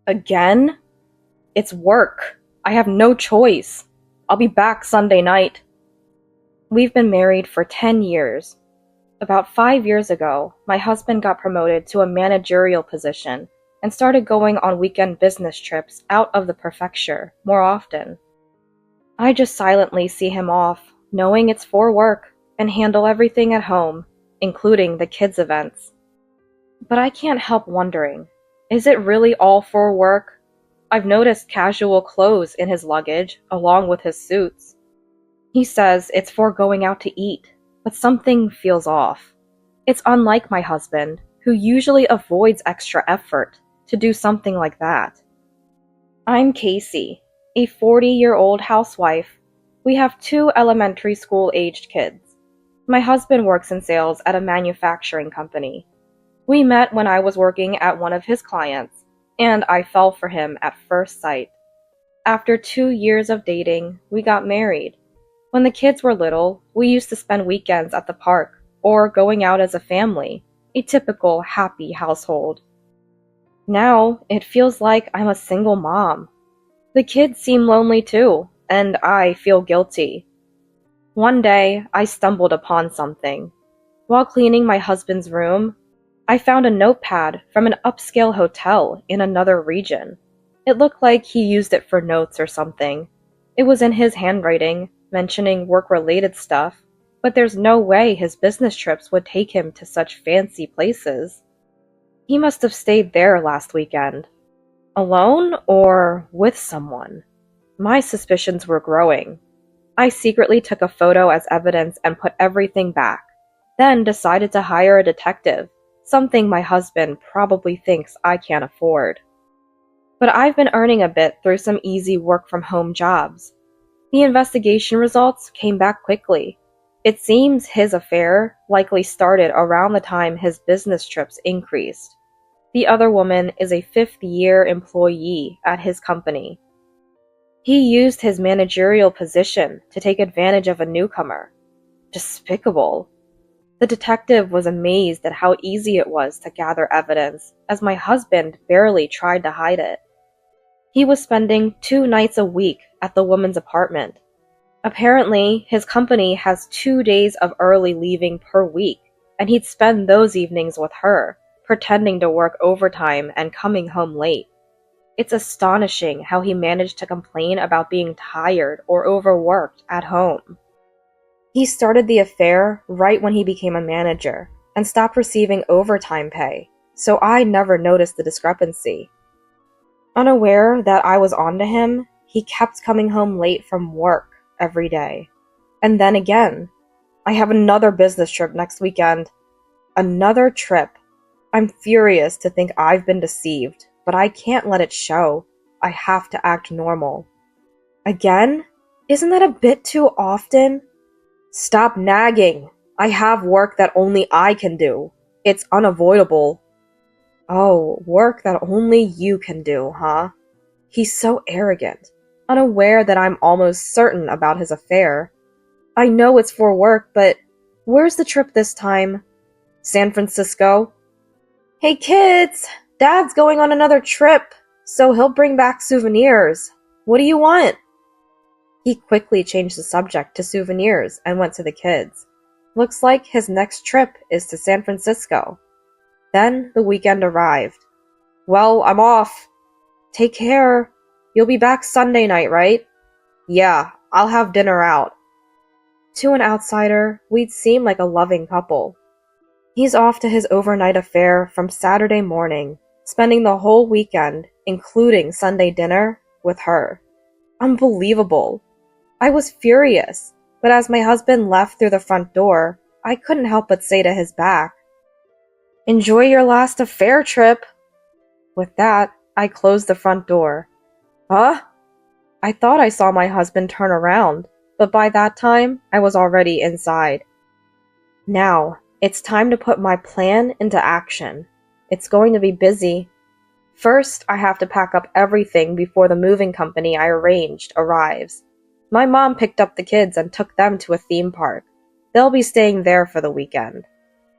Again? It's work. I have no choice. I'll be back Sunday night. We've been married for 10 years. About 5 years ago, my husband got promoted to a managerial position and started going on weekend business trips out of the prefecture more often. I just silently see him off, knowing it's for work, and handle everything at home, including the kids' events. But I can't help wondering, is it really all for work? I've noticed casual clothes in his luggage, along with his suits. He says it's for going out to eat, but something feels off. It's unlike my husband, who usually avoids extra effort to do something like that. I'm Casey, a 40-year-old housewife. We have two elementary school-aged kids. My husband works in sales at a manufacturing company. We met when I was working at one of his clients, and I fell for him at first sight. After 2 years of dating, we got married. When the kids were little, we used to spend weekends at the park or going out as a family, a typical happy household. Now, it feels like I'm a single mom. The kids seem lonely too, and I feel guilty. One day, I stumbled upon something. While cleaning my husband's room, I found a notepad from an upscale hotel in another region. It looked like he used it for notes or something. It was in his handwriting, mentioning work-related stuff, but there's no way his business trips would take him to such fancy places. He must have stayed there last weekend. Alone or with someone? My suspicions were growing. I secretly took a photo as evidence and put everything back, then decided to hire a detective, something my husband probably thinks I can't afford. But I've been earning a bit through some easy work-from-home jobs. The investigation results came back quickly. It seems his affair likely started around the time his business trips increased. The other woman is a fifth-year employee at his company. He used his managerial position to take advantage of a newcomer. Despicable. The detective was amazed at how easy it was to gather evidence, as my husband barely tried to hide it. He was spending 2 nights a week at the woman's apartment. Apparently, his company has 2 days of early leaving per week, and he'd spend those evenings with her, pretending to work overtime and coming home late. It's astonishing how he managed to complain about being tired or overworked at home. He started the affair right when he became a manager and stopped receiving overtime pay, so I never noticed the discrepancy. Unaware that I was onto him, he kept coming home late from work every day. And then again, I have another business trip next weekend. Another trip. I'm furious to think I've been deceived, but I can't let it show. I have to act normal. Again? Isn't that a bit too often? Stop nagging. I have work that only I can do. It's unavoidable. Oh, work that only you can do, huh? He's so arrogant, unaware that I'm almost certain about his affair. I know it's for work, but where's the trip this time? San Francisco? Hey kids, Dad's going on another trip, so he'll bring back souvenirs. What do you want? He quickly changed the subject to souvenirs and went to the kids. Looks like his next trip is to San Francisco. Then the weekend arrived. Well, I'm off. Take care. You'll be back Sunday night, right? Yeah, I'll have dinner out. To an outsider, we'd seem like a loving couple. He's off to his overnight affair from Saturday morning, spending the whole weekend, including Sunday dinner, with her. Unbelievable. I was furious, but as my husband left through the front door, I couldn't help but say to his back, "Enjoy your last affair trip." With that, I closed the front door. Huh? I thought I saw my husband turn around, but by that time, I was already inside. Now, it's time to put my plan into action. It's going to be busy. First, I have to pack up everything before the moving company I arranged arrives. My mom picked up the kids and took them to a theme park. They'll be staying there for the weekend.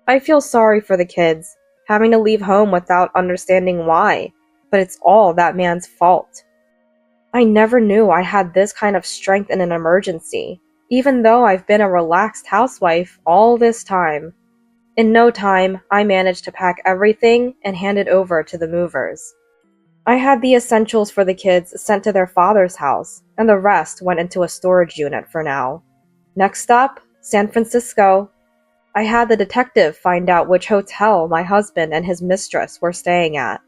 I feel sorry for the kids, having to leave home without understanding why. but it's all that man's fault. I never knew I had this kind of strength in an emergency, even though I've been a relaxed housewife all this time. In no time, I managed to pack everything and hand it over to the movers. I had the essentials for the kids sent to their father's house, and the rest went into a storage unit for now. Next up, San Francisco. I had the detective find out which hotel my husband and his mistress were staying at.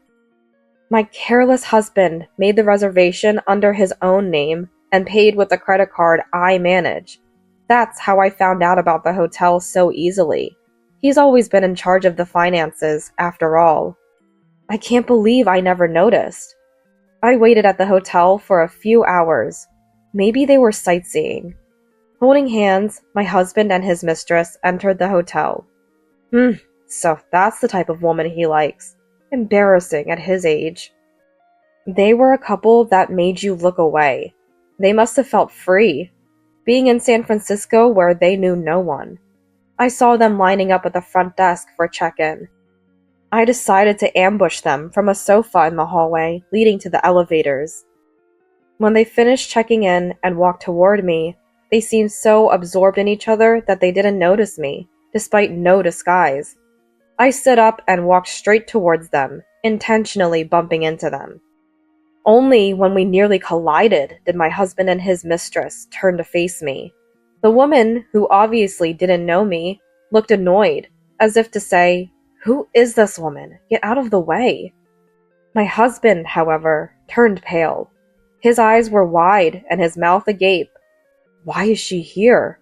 My careless husband made the reservation under his own name and paid with the credit card I manage. That's how I found out about the hotel so easily. He's always been in charge of the finances, after all. I can't believe I never noticed. I waited at the hotel for a few hours. Maybe they were sightseeing. Holding hands, my husband and his mistress entered the hotel. So that's the type of woman he likes. Embarrassing at his age. They were a couple that made you look away. They must have felt free, being in San Francisco where they knew no one. I saw them lining up at the front desk for check-in. I decided to ambush them from a sofa in the hallway leading to the elevators. When they finished checking in and walked toward me, they seemed so absorbed in each other that they didn't notice me, despite no disguise. I stood up and walked straight towards them, intentionally bumping into them. Only when we nearly collided did my husband and his mistress turn to face me. The woman, who obviously didn't know me, looked annoyed, as if to say, "Who is this woman? Get out of the way." My husband, however, turned pale. His eyes were wide and his mouth agape. Why is she here?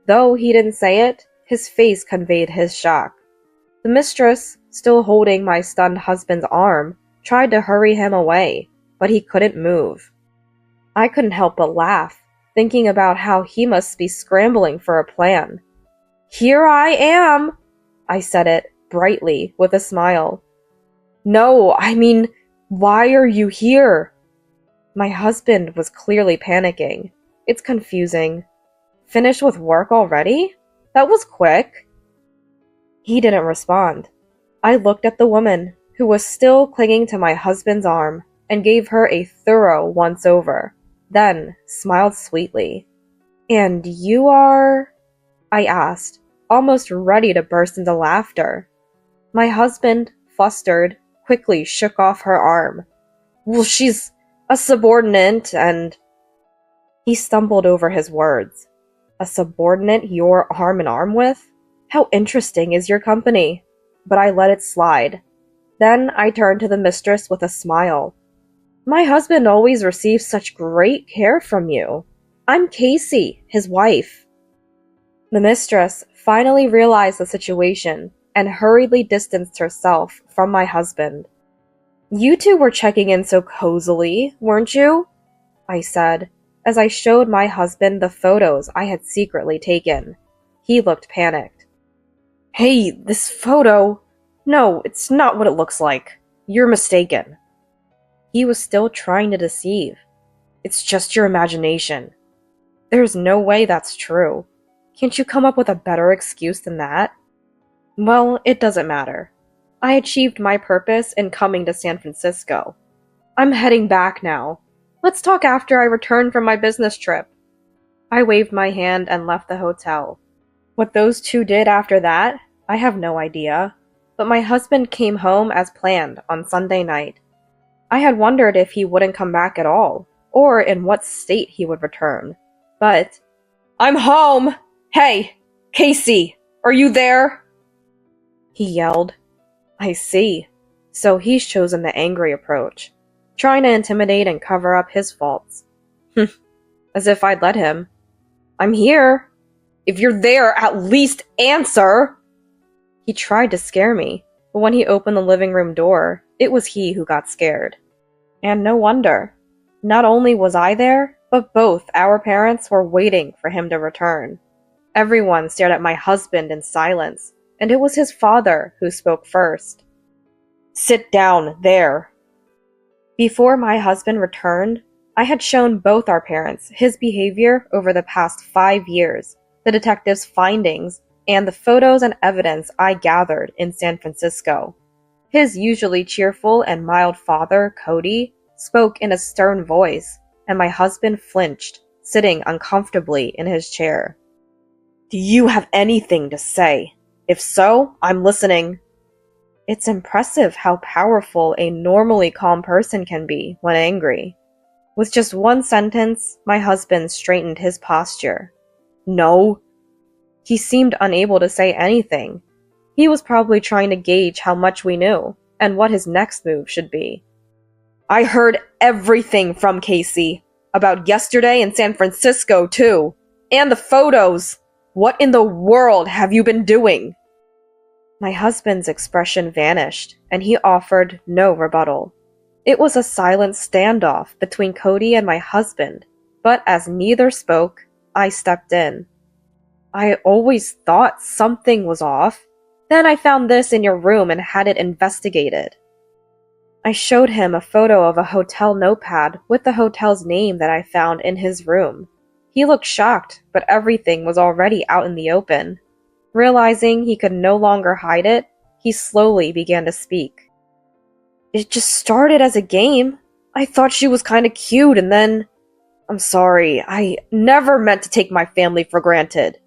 Though he didn't say it, his face conveyed his shock. The mistress, still holding my stunned husband's arm, tried to hurry him away, but he couldn't move. I couldn't help but laugh, thinking about how he must be scrambling for a plan. "Here I am!" I said it, brightly, with a smile. "No, I mean, why are you here?" My husband was clearly panicking. It's confusing. Finished with work already? That was quick. He didn't respond. I looked at the woman, who was still clinging to my husband's arm, and gave her a thorough once-over, then smiled sweetly. "And you are?" I asked, almost ready to burst into laughter. My husband, flustered, quickly shook off her arm. "Well, she's a subordinate, and—" He stumbled over his words. "A subordinate you're arm in arm with? How interesting is your company?" But I let it slide. Then I turned to the mistress with a smile. "My husband always receives such great care from you. I'm Casey, his wife." The mistress finally realized the situation and hurriedly distanced herself from my husband. "You two were checking in so cozily, weren't you?" I said, as I showed my husband the photos I had secretly taken. He looked panicked. "Hey, this photo... No, it's not what it looks like. You're mistaken." He was still trying to deceive. "It's just your imagination." "There's no way that's true. Can't you come up with a better excuse than that?" "Well, it doesn't matter. I achieved my purpose in coming to San Francisco. I'm heading back now. Let's talk after I return from my business trip." I waved my hand and left the hotel. What those two did after that, I have no idea. But my husband came home as planned on Sunday night. I had wondered if he wouldn't come back at all, or in what state he would return. But, "I'm home! Hey, Casey, are you there?" he yelled. I see. So he's chosen the angry approach, trying to intimidate and cover up his faults. As if I'd let him. "I'm here. If you're there, at least answer!" He tried to scare me, but when he opened the living room door, it was he who got scared. And no wonder. Not only was I there, but both our parents were waiting for him to return. Everyone stared at my husband in silence, and it was his father who spoke first. "Sit down, there." Before my husband returned, I had shown both our parents his behavior over the past 5 years, the detective's findings, and the photos and evidence I gathered in San Francisco. His usually cheerful and mild father, Cody, spoke in a stern voice, and my husband flinched, sitting uncomfortably in his chair. "Do you have anything to say? If so, I'm listening." It's impressive how powerful a normally calm person can be when angry. With just one sentence, my husband straightened his posture. "No." He seemed unable to say anything. He was probably trying to gauge how much we knew, and what his next move should be. "I heard everything from Casey. About yesterday in San Francisco, too. And the photos. What in the world have you been doing?" My husband's expression vanished, and he offered no rebuttal. It was a silent standoff between Cody and my husband, but as neither spoke, I stepped in. "I always thought something was off. Then I found this in your room and had it investigated." I showed him a photo of a hotel notepad with the hotel's name that I found in his room. He looked shocked, but everything was already out in the open. Realizing he could no longer hide it, he slowly began to speak. "It just started as a game. I thought she was kinda cute, and then... I'm sorry, I never meant to take my family for granted."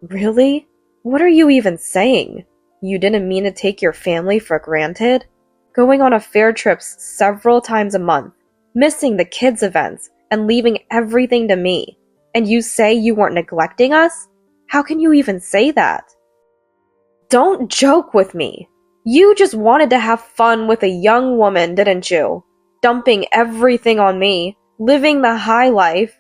"Really? What are you even saying? You didn't mean to take your family for granted? Going on affair trips several times a month, missing the kids' events, and leaving everything to me. And you say you weren't neglecting us? How can you even say that?" "Don't joke with me. You just wanted to have fun with a young woman, didn't you? Dumping everything on me, living the high life.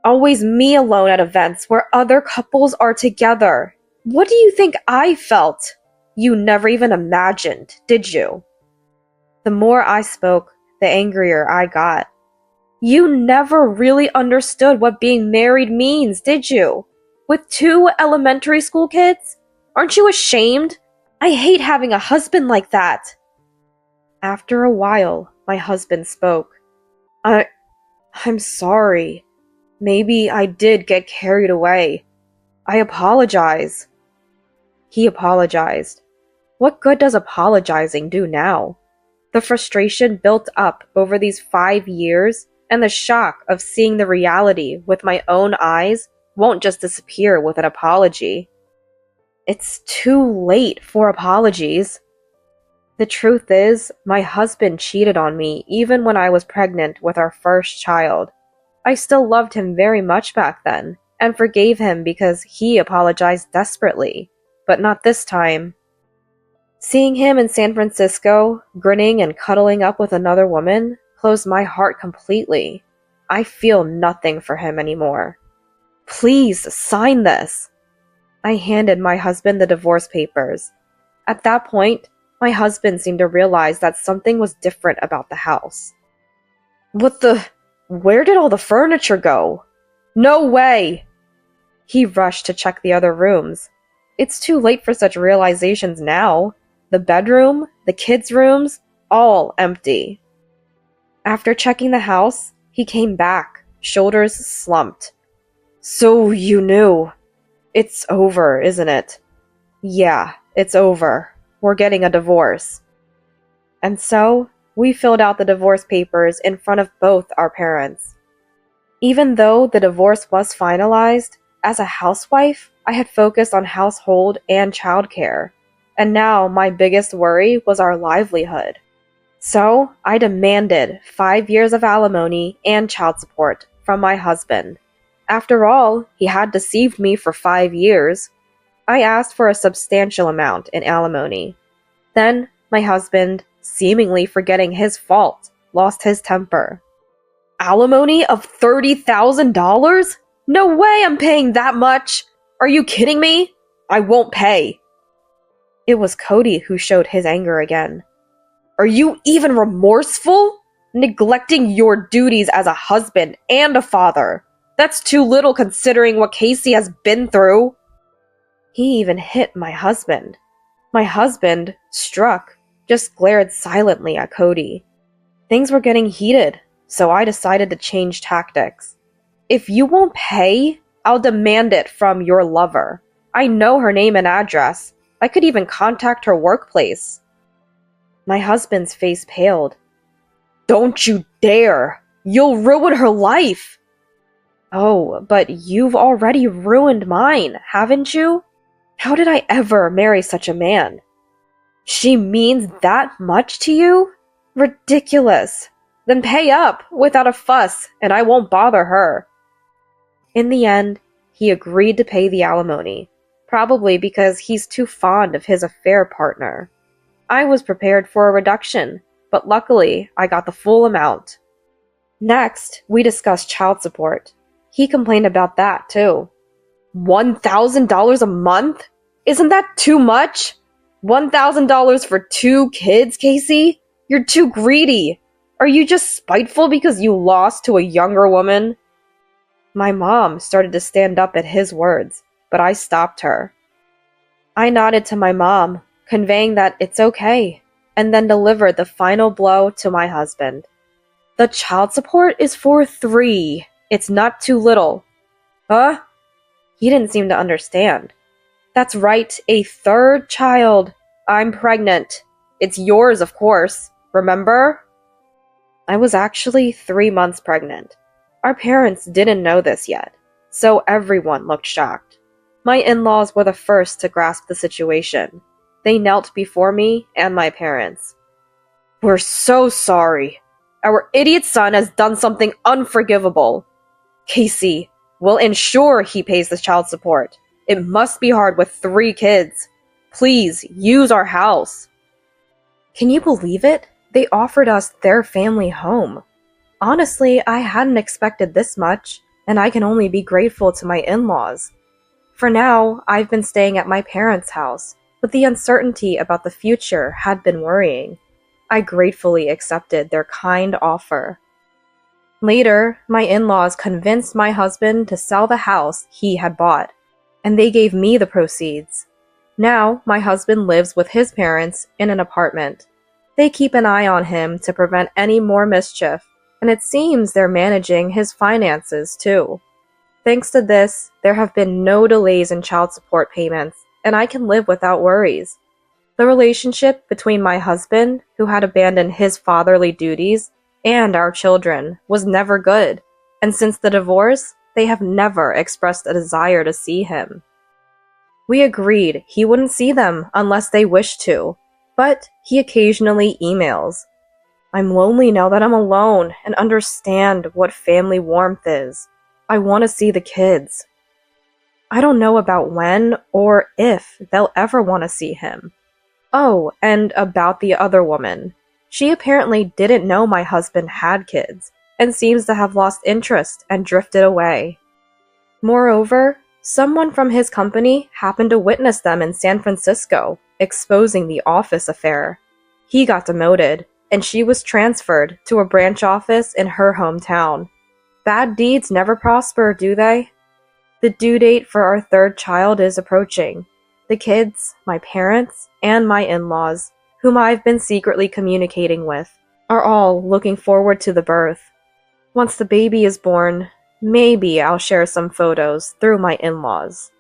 Always me alone at events where other couples are together. What do you think I felt? You never even imagined, did you?" The more I spoke, the angrier I got. "You never really understood what being married means, did you? With 2 elementary school kids? Aren't you ashamed? I hate having a husband like that." After a while, my husband spoke. I'm sorry. Maybe I did get carried away. I apologize." He apologized. What good does apologizing do now? The frustration built up over these 5 years, and the shock of seeing the reality with my own eyes won't just disappear with an apology. It's too late for apologies. The truth is, my husband cheated on me even when I was pregnant with our first child. I still loved him very much back then, and forgave him because he apologized desperately, but not this time. Seeing him in San Francisco, grinning and cuddling up with another woman, closed my heart completely. I feel nothing for him anymore. "Please sign this." I handed my husband the divorce papers. At that point, my husband seemed to realize that something was different about the house. Where did all the furniture go?" "No way!" He rushed to check the other rooms. It's too late for such realizations now. The bedroom, the kids' rooms, all empty. After checking the house, he came back, shoulders slumped. "So you knew. It's over, isn't it?" "Yeah, it's over. We're getting a divorce." And so, we filled out the divorce papers in front of both our parents. Even though the divorce was finalized, as a housewife, I had focused on household and childcare, and now my biggest worry was our livelihood. So, I demanded 5 years of alimony and child support from my husband. After all, he had deceived me for 5 years. I asked for a substantial amount in alimony. Then, my husband, seemingly forgetting his fault, lost his temper. "Alimony of $30,000? No way I'm paying that much! Are you kidding me? I won't pay." It was Cody who showed his anger again. "Are you even remorseful? Neglecting your duties as a husband and a father. That's too little considering what Casey has been through." He even hit my husband. My husband, struck, just glared silently at Cody. Things were getting heated, so I decided to change tactics. "If you won't pay, I'll demand it from your lover. I know her name and address. I could even contact her workplace." My husband's face paled. Don't you dare! You'll ruin her life! Oh, but you've already ruined mine, haven't you? How did I ever marry such a man? She means that much to you? Ridiculous. Then pay up, without a fuss, and I won't bother her. In the end, he agreed to pay the alimony, probably because he's too fond of his affair partner. I was prepared for a reduction, but luckily I got the full amount. Next, we discussed child support. He complained about that, too. $1,000 a month? Isn't that too much? $1,000 for 2 kids, Casey? You're too greedy. Are you just spiteful because you lost to a younger woman? My mom started to stand up at his words, but I stopped her. I nodded to my mom, conveying that it's okay, and then delivered the final blow to my husband. The child support is for 3. It's not too little. Huh? He didn't seem to understand. That's right, a 3rd child. I'm pregnant. It's yours, of course. Remember? I was actually 3 months pregnant. Our parents didn't know this yet, so everyone looked shocked. My in-laws were the first to grasp the situation. They knelt before me and my parents. We're so sorry. Our idiot son has done something unforgivable. Casey, we'll ensure he pays the child support. It must be hard with 3 kids. Please, use our house. Can you believe it? They offered us their family home. Honestly, I hadn't expected this much, and I can only be grateful to my in-laws. For now, I've been staying at my parents' house, but the uncertainty about the future had been worrying. I gratefully accepted their kind offer. Later, my in-laws convinced my husband to sell the house he had bought, and they gave me the proceeds. Now, my husband lives with his parents in an apartment. They keep an eye on him to prevent any more mischief, and it seems they're managing his finances too. Thanks to this, there have been no delays in child support payments, and I can live without worries. The relationship between my husband, who had abandoned his fatherly duties, and our children was never good, and since the divorce, they have never expressed a desire to see him. We agreed he wouldn't see them unless they wished to, but he occasionally emails. I'm lonely now that I'm alone and understand what family warmth is. I want to see the kids. I don't know about when or if they'll ever want to see him. Oh, and about the other woman. She apparently didn't know my husband had kids, and seems to have lost interest and drifted away. Moreover, someone from his company happened to witness them in San Francisco, exposing the office affair. He got demoted, and she was transferred to a branch office in her hometown. Bad deeds never prosper, do they? The due date for our 3rd child is approaching. The kids, my parents, and my in-laws, whom I've been secretly communicating with, are all looking forward to the birth. Once the baby is born, maybe I'll share some photos through my in-laws.